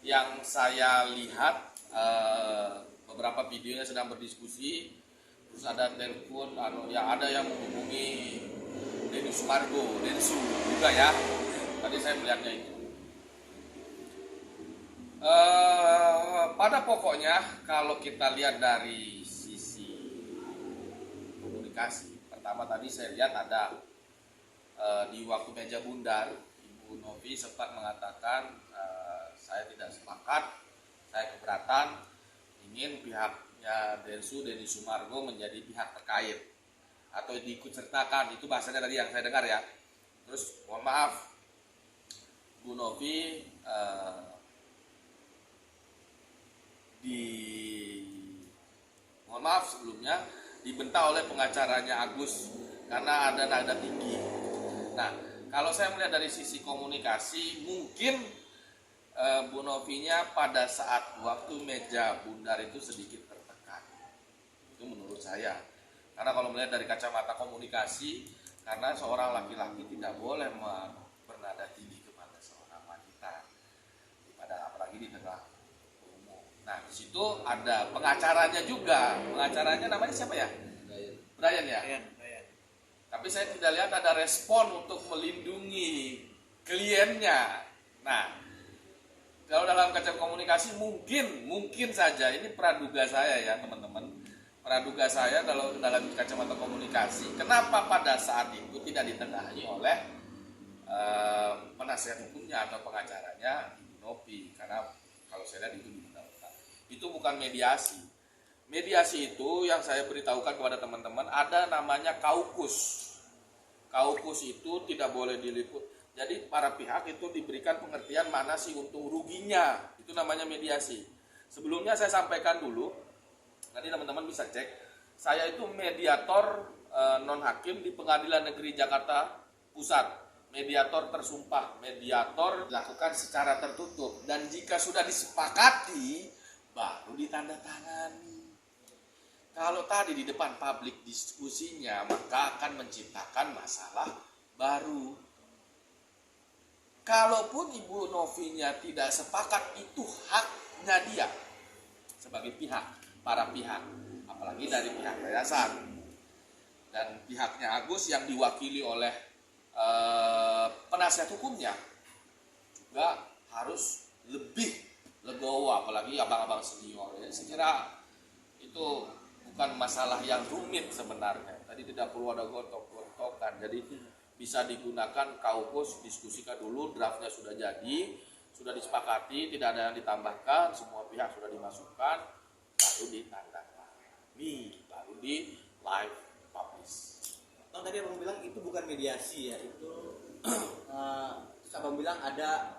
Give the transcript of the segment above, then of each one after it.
yang saya lihat beberapa videonya sedang berdiskusi, terus ada telepon, ada yang menghubungi Denny Sumargo, Densu juga ya. Tadi saya melihatnya itu. Pada pokoknya kalau kita lihat dari sisi komunikasi, pertama tadi saya lihat ada di waktu meja bundar, Ibu Novi sempat mengatakan saya tidak sepakat, saya keberatan, ingin pihaknya Densu, Denny Sumargo menjadi pihak terkait atau diikut sertakan, itu bahasanya tadi yang saya dengar ya. Terus mohon maaf, Bu Novi mohon maaf sebelumnya dibentak oleh pengacaranya Agus karena ada nada tinggi. Nah, kalau saya melihat dari sisi komunikasi, mungkin Bu Novinya pada saat waktu meja bundar itu sedikit tertekan. Itu menurut saya. Karena kalau melihat dari kacamata komunikasi, karena seorang laki-laki tidak boleh bernada tinggi kepada seorang wanita, apalagi di tengah umum. Nah, di situ ada pengacaranya juga. Pengacaranya namanya siapa ya? Brian ya? Brian. Tapi saya tidak lihat ada respon untuk melindungi kliennya. Nah, kalau dalam kaca komunikasi mungkin saja, ini praduga saya ya teman-teman, praduga saya kalau dalam kacamata komunikasi, kenapa pada saat itu tidak ditengahi oleh penasihat hukumnya atau pengacaranya Ibu Novi? Karena kalau saya lihat itu dibentak. Itu bukan mediasi. Mediasi itu yang saya beritahukan kepada teman-teman, ada namanya kaukus. Kaukus itu tidak boleh diliput. Jadi para pihak itu diberikan pengertian mana sih untung ruginya. Itu namanya mediasi. Sebelumnya saya sampaikan dulu, nanti teman-teman bisa cek, saya itu mediator non hakim di Pengadilan Negeri Jakarta Pusat. Mediator tersumpah, mediator dilakukan secara tertutup, dan jika sudah disepakati baru ditandatangani. Kalau tadi di depan publik diskusinya, maka akan menciptakan masalah baru. Kalaupun Ibu Novinya tidak sepakat, itu haknya dia sebagai pihak, para pihak, apalagi dari pihak yayasan dan pihaknya Agus yang diwakili oleh penasihat hukumnya juga harus lebih legowo, apalagi abang-abang senior. Saya kira itu bukan masalah yang rumit sebenarnya. Tadi tidak perlu ada gontok-gontokan. Jadi bisa digunakan kaukus, diskusikan dulu, draftnya sudah jadi, sudah disepakati, tidak ada yang ditambahkan, semua pihak sudah dimasukkan, baru ditandatangani, baru di live publish. Tadi abang bilang itu bukan mediasi ya, itu terus abang bilang ada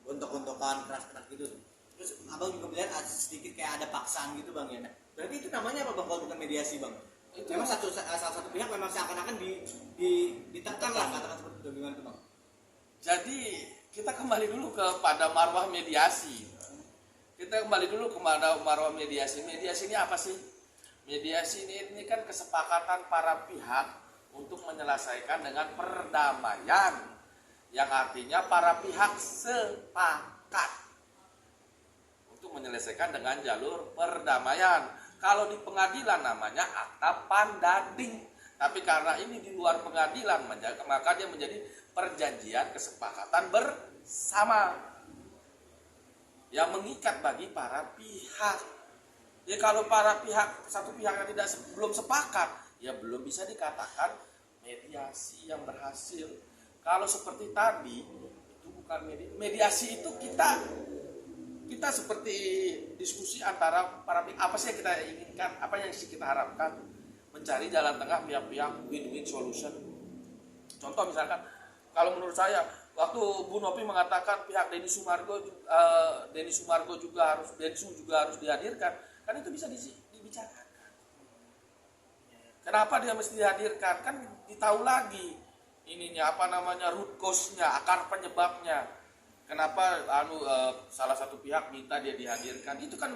gontok-gontokan keras-keras gitu. Terus abang juga bilang sedikit kayak ada paksaan gitu bang ya. Nah, berarti itu namanya apa bang kalau bukan mediasi bang? Itu memang salah satu pihak memang seakan-akan ditekan lah, katakan seperti itu, gimana tuh bang? Jadi kita kembali dulu kepada marwah mediasi. Kita kembali dulu kepada marwah mediasi. Mediasi ini apa sih? Mediasi ini kan kesepakatan para pihak untuk menyelesaikan dengan perdamaian, yang artinya para pihak sepakat untuk menyelesaikan dengan jalur perdamaian. Kalau di pengadilan namanya akta pandading, tapi karena ini di luar pengadilan, maka dia menjadi perjanjian kesepakatan bersama yang mengikat bagi para pihak. Ya kalau para pihak, satu pihak yang belum sepakat, ya belum bisa dikatakan mediasi yang berhasil. Kalau seperti tadi, itu bukan mediasi, itu kita seperti diskusi antara para pihak. Apa sih yang kita inginkan, apa yang kita harapkan, mencari jalan tengah pihak-pihak, win-win solution. Contoh misalkan, kalau menurut saya, waktu Bu Novi mengatakan pihak Denny Sumargo juga harus dihadirkan, kan itu bisa dibicarakan. Kenapa dia mesti dihadirkan? Kan ditahu lagi root cause-nya, akar penyebabnya. Kenapa salah satu pihak minta dia dihadirkan? Itu kan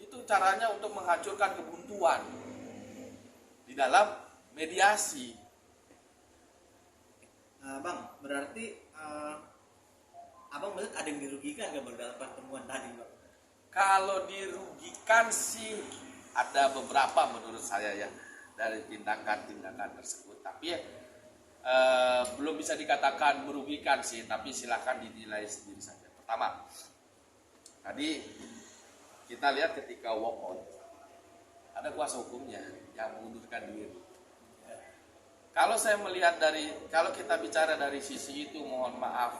itu caranya untuk menghancurkan kebuntuan di dalam mediasi. Bang, berarti abang melihat ada yang dirugikan nggak bang dalam pertemuan tadi bang? Kalau dirugikan sih ada beberapa menurut saya ya dari tindakan-tindakan tersebut. Tapi belum bisa dikatakan merugikan sih, tapi silakan dinilai sendiri saja. Pertama, tadi kita lihat ketika walk out ada kuasa hukumnya yang mengundurkan diri. Kalau saya melihat kalau kita bicara dari sisi itu, mohon maaf,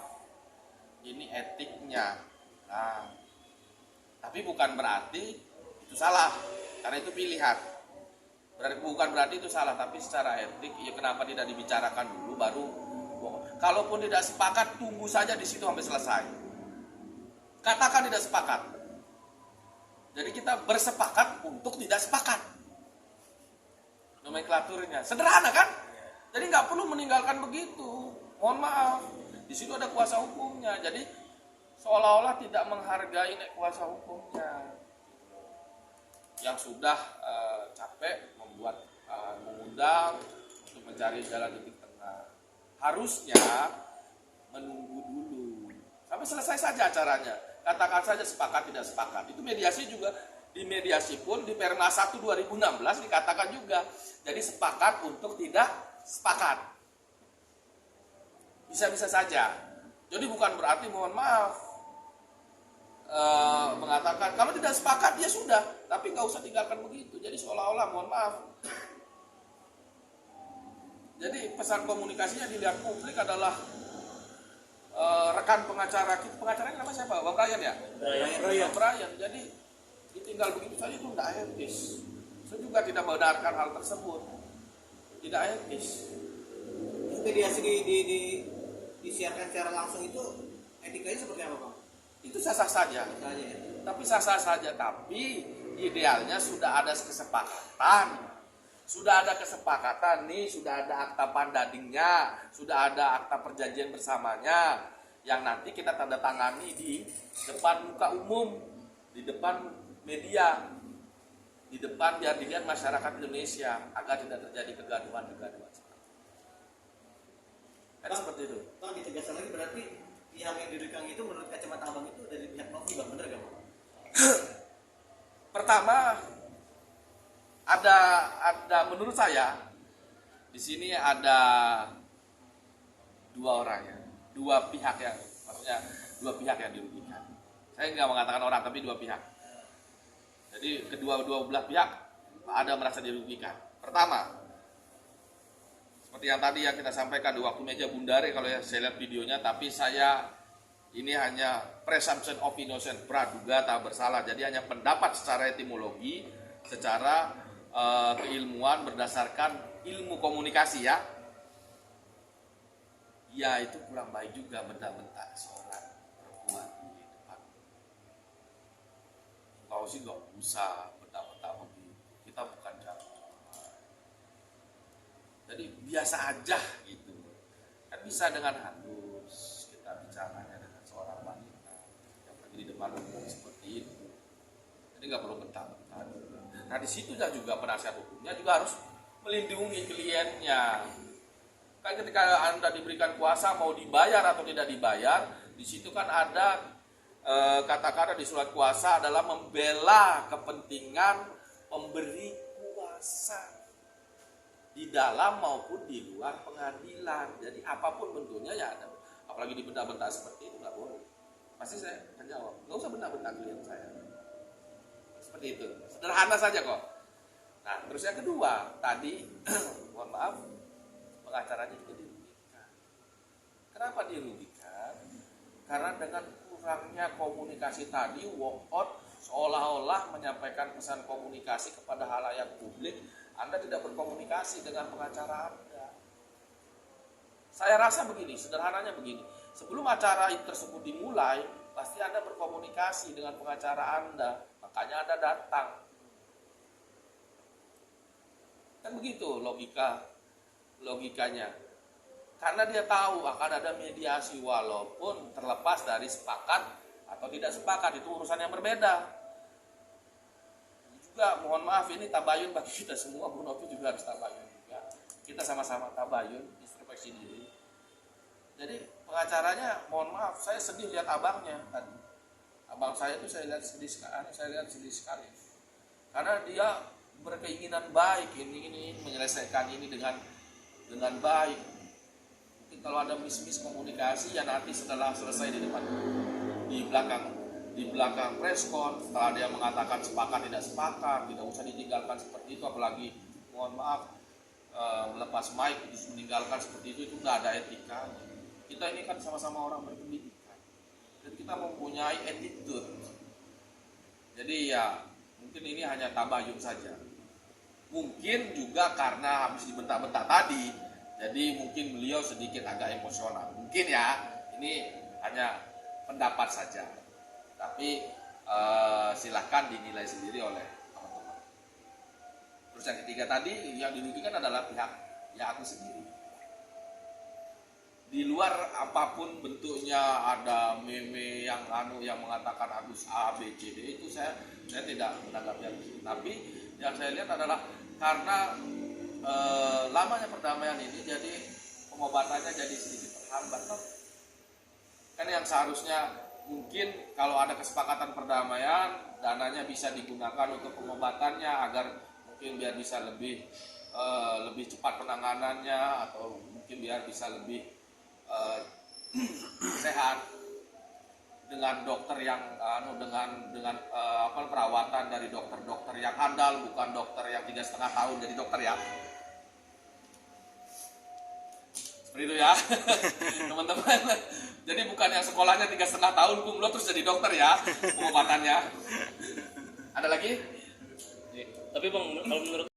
ini etiknya. Nah, tapi bukan berarti itu salah, karena itu pilihan. Bukan berarti itu salah, tapi secara etik, ya kenapa tidak dibicarakan dulu baru. Kalaupun tidak sepakat, tunggu saja di situ sampai selesai. Katakan tidak sepakat. Jadi kita bersepakat untuk tidak sepakat. Nomenklaturnya sederhana kan? Jadi nggak perlu meninggalkan begitu. Mohon maaf, di situ ada kuasa hukumnya. Jadi seolah-olah tidak menghargai kuasa hukumnya yang sudah capek mengundang untuk mencari jalan titik tengah. Harusnya menunggu dulu sampai selesai saja acaranya. Katakan saja sepakat tidak sepakat. Itu mediasi juga, di mediasi pun di Perma 1 2016 dikatakan juga. Jadi sepakat untuk tidak sepakat. Bisa-bisa saja. Jadi bukan berarti mohon maaf mengatakan kalau tidak sepakat ya sudah, tapi nggak usah tinggalkan begitu. Jadi seolah-olah mohon maaf. Jadi pesan komunikasinya dilihat publik adalah rekan pengacara kita, pengacaranya nama siapa? Bang Brian ya? Brian. Jadi ditinggal begitu saja itu tidak etis. Saya juga tidak membenarkan hal tersebut. Tidak etis. Mediasi disiarkan secara langsung itu etikanya seperti apa bang? Itu sah-sah saja. Tapi sah-sah saja. Tapi idealnya sudah ada kesepakatan. Sudah ada kesepakatan nih, sudah ada akta pandadingnya, sudah ada akta perjanjian bersamanya yang nanti kita tanda tangani di depan muka umum, di depan media, di depan biar dilihat masyarakat Indonesia agar tidak terjadi kegaduhan-kegaduhan. Kan seperti itu. Bang, ditegaskan lagi berarti pihak yang dirugikan itu menurut kacamata abang itu dari pihak Novi bang, bener gak bang? Pertama, ada menurut saya di sini ada dua orang ya, dua pihak yang dirugikan. Saya nggak mengatakan orang, tapi dua pihak. Jadi dua belah pihak ada merasa dirugikan. Pertama, seperti yang tadi yang kita sampaikan di waktu meja bundare, kalau saya lihat videonya, tapi saya ini hanya presumption of innocence, praduga tak bersalah. Jadi hanya pendapat secara etimologi, secara keilmuan berdasarkan ilmu komunikasi ya. Ya itu kurang baik juga bentak-bentak seorang perempuan di depan. Kau sih nggak usah bentak-bentak begitu. Kita bukan jagoan. Jadi biasa aja gitu. Kan bisa dengan halus kita bicaranya dengan seorang wanita yang pergi di depan umum seperti itu. Jadi nggak perlu bentak-bentak. Nah di situ juga penasihat hukumnya juga harus melindungi kliennya. Kan ketika Anda diberikan kuasa mau dibayar atau tidak dibayar, di situ kan ada kata-kata di surat kuasa adalah membela kepentingan pemberi kuasa di dalam maupun di luar pengadilan. Jadi apapun bentuknya ya ada. Apalagi dibentak-bentak seperti itu nggak boleh. Pasti saya akan jawab, nggak usah bentak-bentak klien saya. Seperti itu, sederhana saja kok. Nah terus yang kedua tadi mohon maaf, pengacaranya juga dirugikan. Kenapa dirugikan? Karena dengan kurangnya komunikasi tadi, walk out seolah-olah menyampaikan pesan komunikasi kepada halayak publik. Anda tidak berkomunikasi dengan pengacara Anda. Saya rasa begini, sederhananya begini. Sebelum acara tersebut dimulai, pasti Anda berkomunikasi dengan pengacara Anda. Makanya Anda datang. Kan begitu logikanya. Karena dia tahu akan ada mediasi walaupun terlepas dari sepakat atau tidak sepakat, itu urusan yang berbeda. Juga mohon maaf ini tabayun bagi kita semua, Bu Novi juga harus tabayun juga. Kita sama-sama tabayun, introspeksi diri. Jadi pengacaranya, mohon maaf, saya sedih lihat abangnya kan. Abang saya itu saya lihat sedih sekali. Karena dia berkeinginan baik ini menyelesaikan ini dengan baik. Mungkin kalau ada miskomunikasi ya nanti setelah selesai di belakang preskon, setelah dia mengatakan sepakat tidak usah ditinggalkan seperti itu, apalagi mohon maaf melepas mic terus meninggalkan seperti itu nggak ada etikanya. Kita ini kan sama-sama orang berpendidikan dan kita mempunyai attitude. Jadi ya mungkin ini hanya tabayun saja. Mungkin juga karena habis dibentak-bentak tadi, jadi mungkin beliau sedikit agak emosional. Mungkin ya, ini hanya pendapat saja. Tapi silahkan dinilai sendiri oleh teman-teman. Terus yang ketiga tadi, yang dirugikan adalah pihak aku sendiri. Di luar apapun bentuknya, ada meme yang mengatakan Agus A, B, C, D, itu saya tidak menanggapi hal itu. Tapi yang saya lihat adalah karena lamanya perdamaian ini, jadi pengobatannya jadi sedikit terhambat. Kan yang seharusnya mungkin kalau ada kesepakatan perdamaian, dananya bisa digunakan untuk pengobatannya agar mungkin biar bisa lebih cepat penanganannya, atau mungkin biar bisa lebih sehat dengan dokter yang dengan perawatan dari dokter yang handal, bukan dokter yang 3,5 tahun jadi dokter ya. Seperti itu ya teman-teman. Jadi bukan yang sekolahnya 3,5 tahun kumlot terus jadi dokter ya pengobatannya. Ada lagi? Tapi Bang, kalau menurut